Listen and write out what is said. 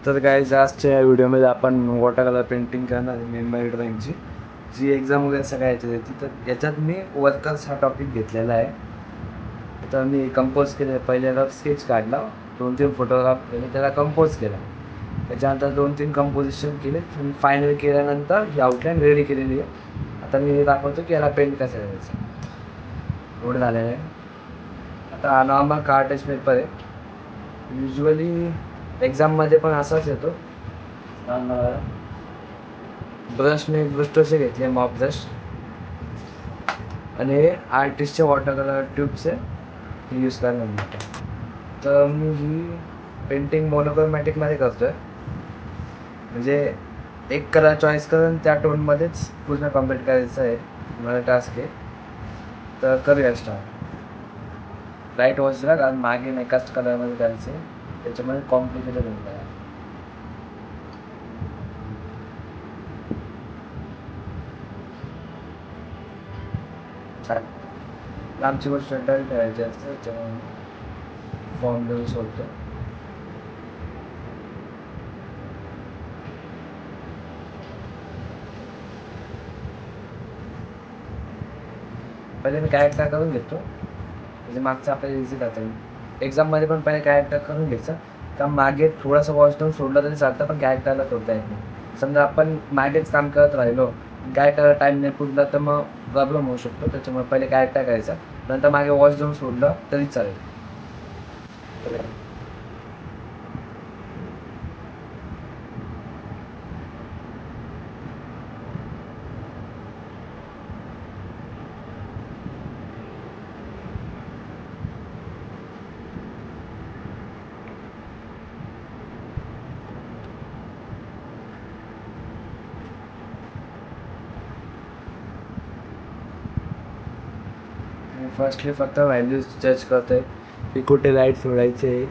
तर काय आजच्या व्हिडिओमध्ये आपण वॉटर कलर पेंटिंग करणार आहे मेमरी ड्रॉइंगची जी एक्झाम वगैरे सगळ्या याच्यात येते. तर याच्यात मी वर्कर्स हा टॉपिक घेतलेला आहे. तर मी कंपोज केले, पहिल्यांदा स्केच काढला, 2-3 फोटोग्राफ केले, त्याला कंपोज केला. त्याच्यानंतर 2-3 कंपोजिशन केले आणि फायनल केल्यानंतर ही आउटलाईन रेडी केलेली आहे. आता मी दाखवतो की याला पेंट कसं करायचं. एवढं झालेलं आहे. आता नॉर्मल कार्टेज पेपर आहे. युजली एक्झाममध्ये पण असाच येतो. ब्रश मी ब्रस्टोचे घेतले, मॉप ब्रश, आणि आर्टिस्टचे वॉटर कलर ट्यूब्स आहे यूज करणार मी. तर मी ही पेंटिंग मोनोक्रोमॅटिकमध्ये करतो आहे, म्हणजे एक कलर चॉईस करून त्या टोनमध्येच पूर्ण कम्प्लीट करायचं आहे मला टास्क आहे. तर करूया स्टार्ट. लाईट वॉशला कारण मागे एकाच कलरमध्ये करायचं आहे, त्याच्यामध्ये कॉम्प्लिकेटेड होऊन जाईल. आमची गोष्ट डल ठेवायची असते, त्याच्यामुळे फॉर्म देऊन सोडतो. पहिले मी कॅरेक्टर करून घेतो, म्हणजे मागचं आपल्याला इझी जाता येईल. एक्झाममध्ये पण पहिले कॅरेक्टर करून घ्यायचं, का मागे थोडासा वॉच डाऊन सोडलं तरी चालतं, पण कॅरेक्टरला सोडता येत नाही. समजा आपण मागेच काम करत राहिलो, कॅरेक्टरला टाईम नाही पुरला तर मग प्रॉब्लेम होऊ शकतो. त्याच्यामुळे पहिले कॅरेक्टर करायचा, नंतर मागे वॉच डाऊन सोडलं तरी चालेल. फर्स्टली फक्त व्हॅल्यूज जज करतोय की कुठे लाईट सोडायचे.